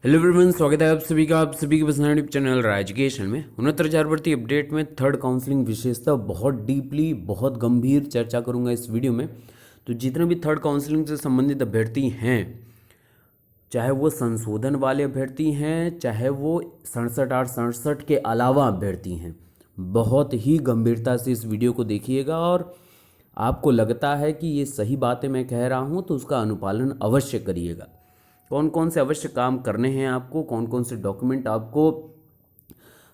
Hello everyone, स्वागत है आप सभी के पसंदीदा यूट्यूब चैनल राजकेशन में 69,000 भर्ती अपडेट में थर्ड काउंसलिंग विशेषता बहुत डीपली बहुत गंभीर चर्चा करूंगा इस वीडियो में। तो जितने भी थर्ड काउंसलिंग से संबंधित अभ्यर्थी हैं, चाहे वो संशोधन वाले अभ्यर्थी हैं, चाहे वो 67-8 67 के अलावा अभ्यर्थी हैं, बहुत ही गंभीरता से इस वीडियो को देखिएगा। और आपको लगता है कि ये सही बातें मैं कह रहा हूँ तो उसका अनुपालन अवश्य करिएगा। कौन कौन से अवश्य काम करने हैं आपको, कौन कौन से डॉक्यूमेंट आपको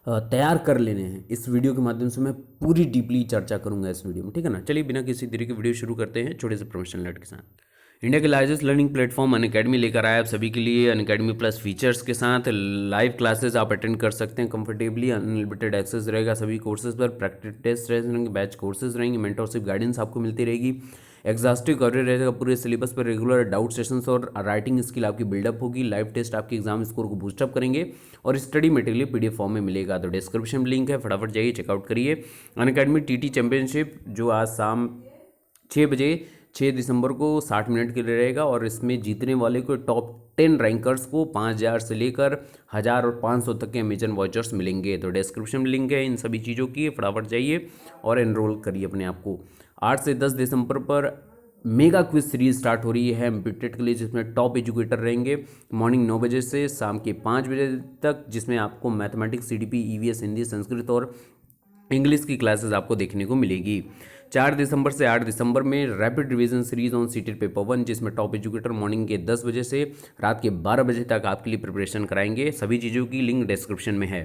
तैयार कर लेने हैं, इस वीडियो के माध्यम से मैं पूरी डीपली चर्चा करूंगा इस वीडियो में, ठीक है ना। चलिए बिना किसी देरी के वीडियो शुरू करते हैं छोटे से प्रमोशन अलर्ट के साथ। इंडिया के लार्जेस्ट लर्निंग प्लेटफॉर्म अनअकैडमी लेकर आया आप सभी के लिए अनअकैडमी प्लस फीचर्स के साथ लाइव क्लासेस आप अटेंड कर सकते हैं कंफर्टेबली। अनलिमिटेड एक्सेस रहेगा सभी कोर्सेज पर, प्रैक्टिस टेस्ट रहेंगे, बैच कोर्सेज रहेंगे, मेंटरशिप गाइडेंस आपको मिलती रहेगी, एग्जॉस्टिव कवरेज रहेगा पूरे सिलेबस पर, रेगुलर डाउट सेशंस और राइटिंग स्किल आपकी बिल्डअप होगी, लाइव टेस्ट आपके एग्जाम स्कोर को बूस्टअप करेंगे और स्टडी मटेरियल पीडीएफ फॉर्म में मिलेगा। तो डिस्क्रिप्शन में लिंक है, फटाफट जाइए चेकआउट करिए। अनअकैडमी टीटी चैंपियनशिप जो आज शाम 6 बजे 6 दिसंबर को 60 मिनट के लिए रहेगा और इसमें जीतने वाले को टॉप 10 रैंकर्स को 5,000 से लेकर 1,000 और 500 तक के अमेजन वाउचर्स मिलेंगे। तो डिस्क्रिप्शन में लिंक है इन सभी चीज़ों की, फटाफट जाइए और एनरोल करिए अपने आप को। 8 से 10 दिसंबर पर मेगा क्विज सीरीज स्टार्ट हो रही है एमपीटेट के लिए, जिसमें टॉप एजुकेटर रहेंगे मॉर्निंग 9 बजे से शाम के 5 बजे तक, जिसमें आपको mathematics, CDP, EVS, Hindi, Sanskrit और इंग्लिश की क्लासेस आपको देखने को मिलेगी। 4 दिसंबर से 8 दिसंबर में rapid revision series on CTET paper 1, जिसमें टॉप एजुकेटर मॉर्निंग के 10 बजे से रात के 12 बजे तक आपके लिए प्रिपरेशन कराएंगे। सभी चीज़ों की लिंक डिस्क्रिप्शन में है।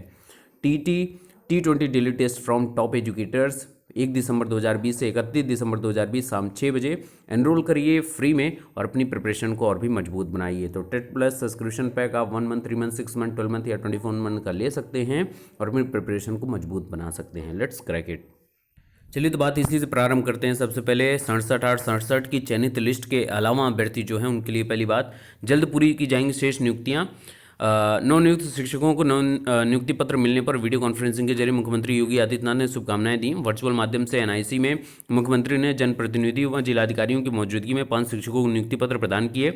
T20 daily test from top educators 1 दिसंबर 2020 से 31 दिसंबर 2020 शाम 6 बजे एनरोल करिए फ्री में और अपनी प्रिपरेशन को और भी मजबूत बनाइए। तो टेट प्लस सब्सक्रिप्शन पैक आप 1 मंथ, 3 मंथ, 6 मंथ, 12 मंथ या 24 मंथ का ले सकते हैं और अपनी प्रिपरेशन को मजबूत बना सकते हैं। Let's crack it. चलिए तो बात इसी से प्रारंभ करते हैं। सबसे पहले 67-8 की चयनित लिस्ट के अलावा अभ्यर्थी जो हैं उनके लिए पहली बात, जल्द पूरी की जाएंगी शेष नियुक्तियां। नवनियुक्त शिक्षकों को नियुक्ति पत्र मिलने पर वीडियो कॉन्फ्रेंसिंग के जरिए मुख्यमंत्री योगी आदित्यनाथ ने शुभकामनाएं दी। वर्चुअल माध्यम से एनआईसी में मुख्यमंत्री ने जनप्रतिनिधियों व जिलाधिकारियों की मौजूदगी में 5 शिक्षकों को नियुक्ति पत्र प्रदान किए।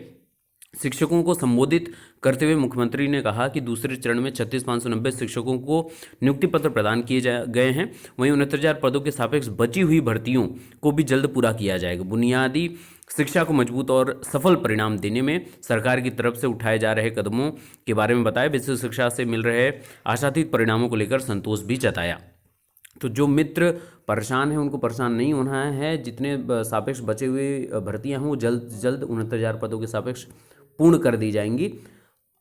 शिक्षकों को संबोधित करते हुए मुख्यमंत्री ने कहा कि दूसरे चरण में 36,590 शिक्षकों को नियुक्ति पत्र प्रदान किए गए हैं। वहीं 69,000 पदों के सापेक्ष बची हुई भर्तियों को भी जल्द पूरा किया जाएगा। बुनियादी शिक्षा को मजबूत और सफल परिणाम देने में सरकार की तरफ से उठाए जा रहे कदमों के बारे में बताया। विशेष शिक्षा से मिल रहे आशातीत परिणामों को लेकर संतोष भी जताया। तो जो मित्र परेशान हैं उनको परेशान नहीं होना है। जितने सापेक्ष बचे हुए भर्तियां हैं वो जल्द से जल्द 69,000 पदों के सापेक्ष पूर्ण कर दी जाएंगी।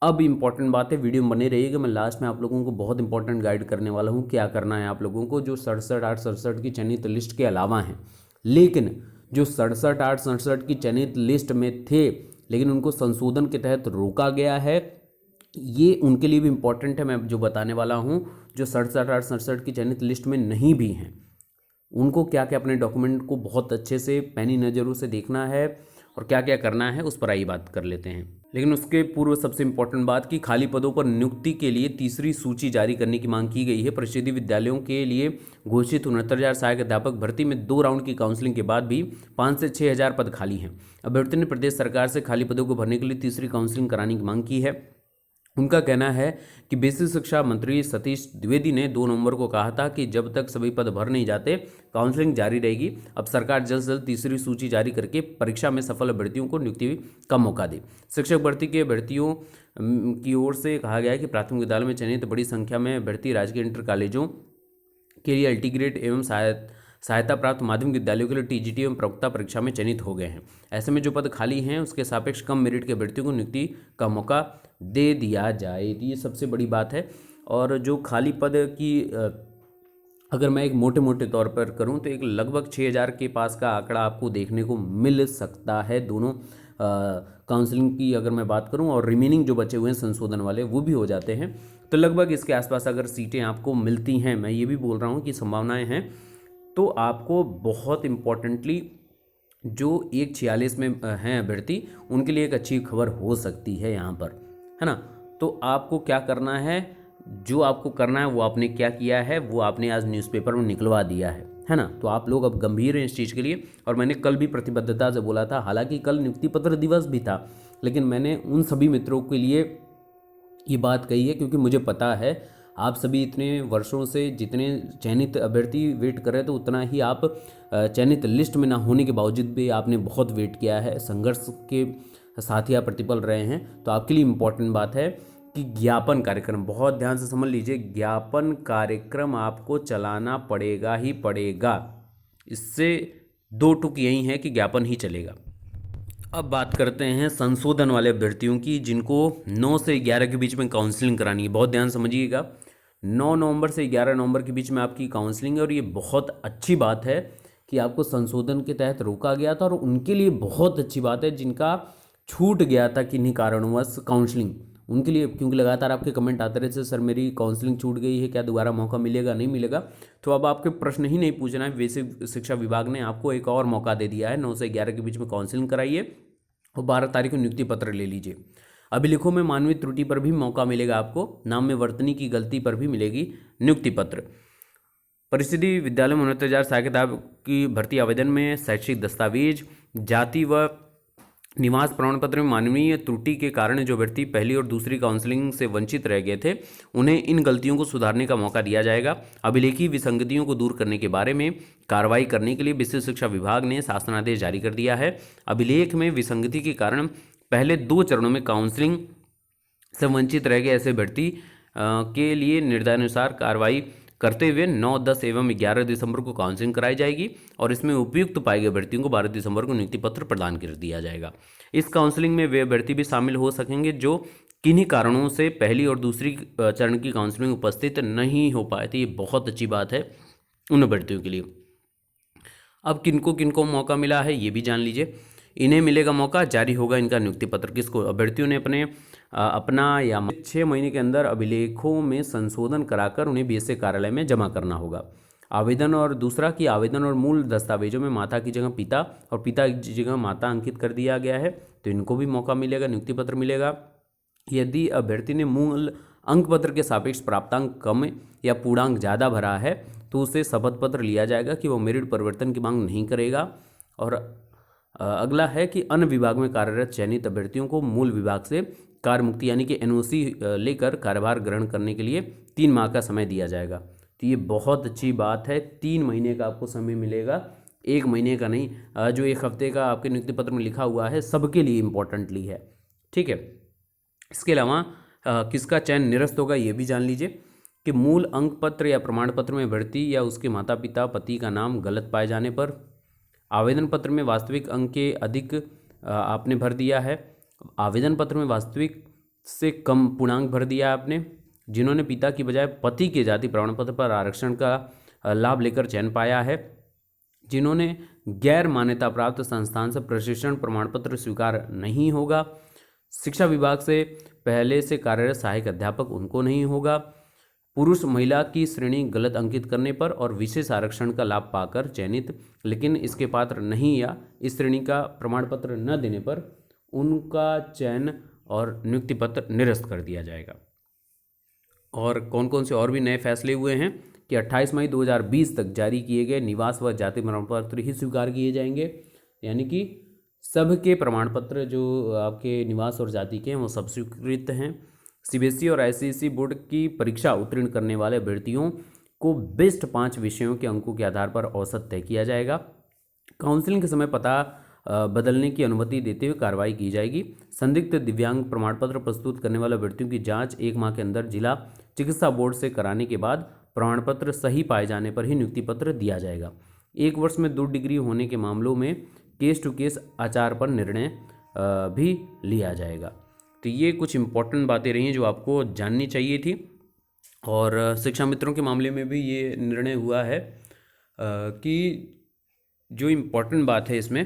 अब इंपॉर्टेंट बात है, वीडियो में बने रहिएगा। मैं लास्ट में आप लोगों को बहुत इंपॉर्टेंट गाइड करने वाला हूँ क्या करना है आप लोगों को, जो 67-8 की चयनित लिस्ट के अलावा हैं। लेकिन जो 67-8 की चयनित लिस्ट में थे लेकिन उनको संशोधन के तहत रोका गया है, ये उनके लिए भी इम्पॉर्टेंट है। मैं जो बताने वाला हूँ, जो 67-8 की चयनित लिस्ट में नहीं भी हैं उनको क्या क्या अपने डॉक्यूमेंट को बहुत अच्छे से पैनी नज़रों से देखना है और क्या क्या करना है उस पर आई बात कर लेते हैं। लेकिन उसके पूर्व सबसे इंपॉर्टेंट बात कि खाली पदों पर नियुक्ति के लिए तीसरी सूची जारी करने की मांग की गई है। परिषदीय विद्यालयों के लिए घोषित 69,000 सहायक अध्यापक भर्ती में 2 राउंड की काउंसलिंग के बाद भी 5 से 6,000 पद खाली हैं। अभ्यर्थी ने प्रदेश सरकार से खाली पदों को भरने के लिए तीसरी काउंसलिंग कराने की मांग की है। उनका कहना है कि बेसिक शिक्षा मंत्री सतीश द्विवेदी ने 2 नवंबर को कहा था कि जब तक सभी पद भर नहीं जाते काउंसलिंग जारी रहेगी। अब सरकार जल्द से जल्द तीसरी सूची जारी करके परीक्षा में सफल अभ्यर्थियों को नियुक्ति का मौका दे। शिक्षक भर्ती के अभ्यर्थियों की ओर से कहा गया है कि प्राथमिक विद्यालय में चयनित बड़ी संख्या में अभ्यर्थी राजकीय इंटर कॉलेजों के लिए अल्टीग्रेड एवं सहायता प्राप्त माध्यमिक विद्यालयों के लिए टीजीटी एवं प्रवक्ता परीक्षा में चयनित हो गए हैं। ऐसे में जो पद खाली हैं उसके सापेक्ष कम मेरिट के अभ्यर्थियों को नियुक्ति का मौका दे दिया जाए। ये सबसे बड़ी बात है। और जो खाली पद की अगर मैं एक मोटे मोटे तौर पर करूं तो एक लगभग 6,000 के पास का आंकड़ा आपको देखने को मिल सकता है। दोनों काउंसलिंग की अगर मैं बात करूं और रिमेनिंग जो बचे हुए हैं संशोधन वाले वो भी हो जाते हैं, तो लगभग इसके आसपास अगर सीटें आपको मिलती हैं, मैं ये भी बोल रहा हूँ कि संभावनाएँ हैं, तो आपको बहुत इम्पॉर्टेंटली जो 146 में हैं अभ्यर्थी उनके लिए एक अच्छी खबर हो सकती है यहाँ पर, है ना। तो आपको क्या करना है, जो आपको करना है वो आपने क्या किया है, वो आपने आज न्यूज़पेपर में निकलवा दिया है ना। तो आप लोग अब गंभीर हैं इस चीज़ के लिए। और मैंने कल भी प्रतिबद्धता से बोला था, हालांकि कल नियुक्ति पत्र दिवस भी था, लेकिन मैंने उन सभी मित्रों के लिए ये बात कही है क्योंकि मुझे पता है आप सभी इतने वर्षों से जितने चयनित अभ्यर्थी वेट कर रहे थे उतना ही आप चयनित लिस्ट में ना होने के बावजूद भी आपने बहुत वेट किया है, संघर्ष के साथ ही आप प्रतिपल रहे हैं। तो आपके लिए इम्पोर्टेंट बात है कि ज्ञापन कार्यक्रम, बहुत ध्यान से समझ लीजिए, ज्ञापन कार्यक्रम आपको चलाना पड़ेगा ही पड़ेगा। इससे दो टुक यही है कि ज्ञापन ही चलेगा। अब बात करते हैं संशोधन वाले अभ्यर्थियों की जिनको 9 से 11 के बीच में काउंसलिंग करानी है। बहुत ध्यान समझिएगा, 9 नवंबर से 11 नवंबर के बीच में आपकी काउंसलिंग है और ये बहुत अच्छी बात है कि आपको संशोधन के तहत रोका गया था। और उनके लिए बहुत अच्छी बात है जिनका छूट गया था किन्हीं कारणवश काउंसलिंग, उनके लिए, क्योंकि लगातार आपके कमेंट आते रहे थे, सर मेरी काउंसलिंग छूट गई है, क्या दोबारा मौका मिलेगा नहीं मिलेगा। तो अब आपके प्रश्न ही नहीं पूछना है, बेसिक शिक्षा विभाग ने आपको एक और मौका दे दिया है। 9 से 11 के बीच में काउंसलिंग कराइए और 12 तारीख को नियुक्ति पत्र ले लीजिए। अभिलेखों में मानवीय त्रुटि पर भी मौका मिलेगा आपको, नाम में वर्तनी की गलती पर भी मिलेगी नियुक्ति पत्र। परिस्थिति विद्यालय में 69,000 सहायक किताब की भर्ती आवेदन में शैक्षिक दस्तावेज, जाति व निवास प्रमाण पत्र में मानवीय त्रुटि के कारण जो व्यक्ति पहली और दूसरी काउंसलिंग से वंचित रह गए थे उन्हें इन गलतियों को सुधारने का मौका दिया जाएगा। अभिलेखीय विसंगतियों को दूर करने के बारे में कार्रवाई करने के लिए विशिष्ट शिक्षा विभाग ने शासनादेश जारी कर दिया है। अभिलेख में विसंगति के कारण पहले 2 चरणों में काउंसलिंग से वंचित रह गए ऐसे व्यक्ति के लिए निर्देशानुसार कार्रवाई करते हुए 9, 10 एवं 11 दिसंबर को काउंसलिंग कराई जाएगी और इसमें उपयुक्त पाए गए अभ्यर्थियों को 12 दिसंबर को नियुक्ति पत्र प्रदान कर दिया जाएगा। इस काउंसलिंग में वे अभ्यर्थी भी शामिल हो सकेंगे जो किन्हीं कारणों से पहली और दूसरी चरण की काउंसलिंग में उपस्थित नहीं हो पाए थे। ये बहुत अच्छी बात है उन अभ्यर्थियों के लिए। अब किनको किनको मौका मिला है ये भी जान लीजिए। इन्हें मिलेगा मौका, जारी होगा इनका नियुक्ति पत्र। किसको? अभ्यर्थियों ने अपना या 6 महीने के अंदर अभिलेखों में संशोधन कराकर उन्हें बीएसए कार्यालय में जमा करना होगा। आवेदन, और दूसरा कि आवेदन और मूल दस्तावेजों में माता की जगह पिता और पिता की जगह माता अंकित कर दिया गया है, तो इनको भी मौका मिलेगा, नियुक्ति पत्र मिलेगा। यदि अभ्यर्थी ने मूल अंक पत्र के सापेक्ष प्राप्तांक कम या पूर्णांक ज़्यादा भरा है तो उसे शपथ पत्र लिया जाएगा कि वो मेरिट परिवर्तन की मांग नहीं करेगा। और अगला है कि अन्य विभाग में कार्यरत चयनित अभ्यर्थियों को मूल विभाग से कार्य मुक्ति यानी कि एनओसी लेकर कार्यभार ग्रहण करने के लिए 3 माह का समय दिया जाएगा। तो ये बहुत अच्छी बात है, 3 महीने का आपको समय मिलेगा, 1 महीने का नहीं। जो 1 हफ्ते का आपके नियुक्ति पत्र में लिखा हुआ है सबके लिए इम्पोर्टेंटली है, ठीक है। इसके अलावा किसका चयन निरस्त होगा ये भी जान लीजिए कि मूल अंक पत्र या प्रमाण पत्र में अभ्यर्थी या उसके माता पिता पति का नाम गलत पाए जाने पर, आवेदन पत्र में वास्तविक अंक के अधिक आपने भर दिया है, आवेदन पत्र में वास्तविक से कम पूर्णांक भर दिया है आपने, जिन्होंने पिता की बजाय पति के जाति प्रमाण पत्र पर आरक्षण का लाभ लेकर चयन पाया है, जिन्होंने गैर मान्यता प्राप्त संस्थान से प्रशिक्षण प्रमाण पत्र स्वीकार नहीं होगा, शिक्षा विभाग से पहले से कार्यरत सहायक अध्यापक उनको नहीं होगा, पुरुष महिला की श्रेणी गलत अंकित करने पर और विशेष आरक्षण का लाभ पाकर चयनित लेकिन इसके पात्र नहीं या इस श्रेणी का प्रमाण पत्र न देने पर उनका चयन और नियुक्ति पत्र निरस्त कर दिया जाएगा। और कौन कौन से और भी नए फैसले हुए हैं कि 28 मई 2020 तक जारी किए गए निवास व जाति प्रमाण पत्र ही स्वीकार किए जाएंगे, यानी कि सबके प्रमाण पत्र जो आपके निवास और जाति के हैं वो सब स्वीकृत हैं। सीबीएसई और आईसीएसई बोर्ड की परीक्षा उत्तीर्ण करने वाले अभ्यर्थियों को बेस्ट 5 विषयों के अंकों के आधार पर औसत तय किया जाएगा। काउंसलिंग के समय पता बदलने की अनुमति देते हुए कार्रवाई की जाएगी। संदिग्ध दिव्यांग प्रमाण पत्र प्रस्तुत करने वाले अभ्यर्थियों की जांच 1 माह के अंदर जिला चिकित्सा बोर्ड से कराने के बाद प्रमाण पत्र सही पाए जाने पर ही नियुक्ति पत्र दिया जाएगा। 1 वर्ष में 2 डिग्री होने के मामलों में केस टू केस आचार पर निर्णय भी लिया जाएगा। तो ये कुछ इम्पोर्टेंट बातें रही हैं जो आपको जाननी चाहिए थी। और शिक्षा मित्रों के मामले में भी ये निर्णय हुआ है कि जो इम्पोर्टेंट बात है इसमें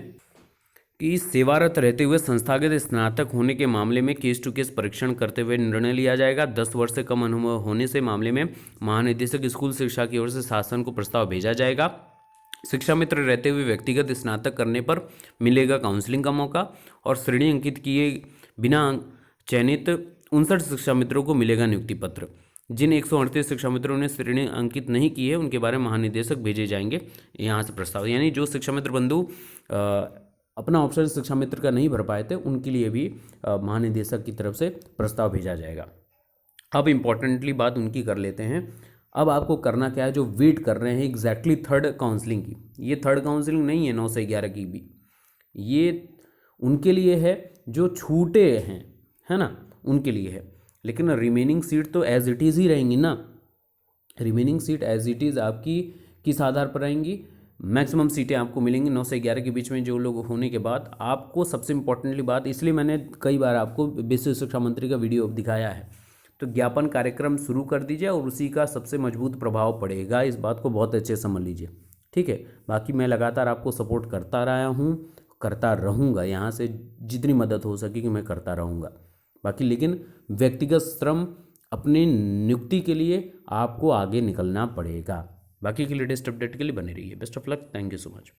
कि सेवारत रहते हुए संस्थागत स्नातक होने के मामले में केस टू केस परीक्षण करते हुए निर्णय लिया जाएगा। 10 वर्ष से कम अनुभव होने से मामले में महानिदेशक स्कूल शिक्षा की ओर से शासन को प्रस्ताव भेजा जाएगा। शिक्षा मित्र रहते हुए व्यक्तिगत स्नातक करने पर मिलेगा काउंसलिंग का मौका और श्रेणी अंकित किए बिना चयनित 59 शिक्षा मित्रों को मिलेगा नियुक्ति पत्र। जिन 138 शिक्षा मित्रों ने श्रेणी अंकित नहीं की है उनके बारे में महानिदेशक भेजे जाएंगे यहाँ से प्रस्ताव, यानी जो शिक्षा मित्र बंधु अपना ऑप्शन शिक्षा मित्र का नहीं भर पाए थे उनके लिए भी महानिदेशक की तरफ से प्रस्ताव भेजा जाएगा। अब इम्पॉर्टेंटली बात उनकी कर लेते हैं। अब आपको करना क्या है, जो वेट कर रहे हैं एग्जैक्टली थर्ड काउंसलिंग की, ये थर्ड काउंसलिंग नहीं है 9 से 11 की भी, ये उनके लिए है जो छूटे हैं, है ना, उनके लिए है। लेकिन रिमेनिंग सीट तो एज इट इज़ ही रहेंगी ना, remaining seat as it is आपकी किस आधार पर आएंगी, मैक्सिमम सीटें आपको मिलेंगी 9 से 11 के बीच में जो लोग होने के बाद। आपको सबसे इंपॉर्टेंटली बात, इसलिए मैंने कई बार आपको विशेष शिक्षा मंत्री का वीडियो दिखाया है, तो ज्ञापन कार्यक्रम शुरू कर दीजिए और उसी का सबसे मजबूत प्रभाव पड़ेगा, इस बात को बहुत अच्छे से समझ लीजिए, ठीक है। बाकी मैं लगातार आपको सपोर्ट करता रहा हूँ, करता रहूँगा, यहाँ से जितनी मदद हो सकेगी मैं करता रहूँगा। बाकी लेकिन व्यक्तिगत श्रम अपनी नियुक्ति के लिए आपको आगे निकलना पड़ेगा। बाकी की लेटेस्ट अपडेट के लिए बने रहिए। Best of luck, thank you so much.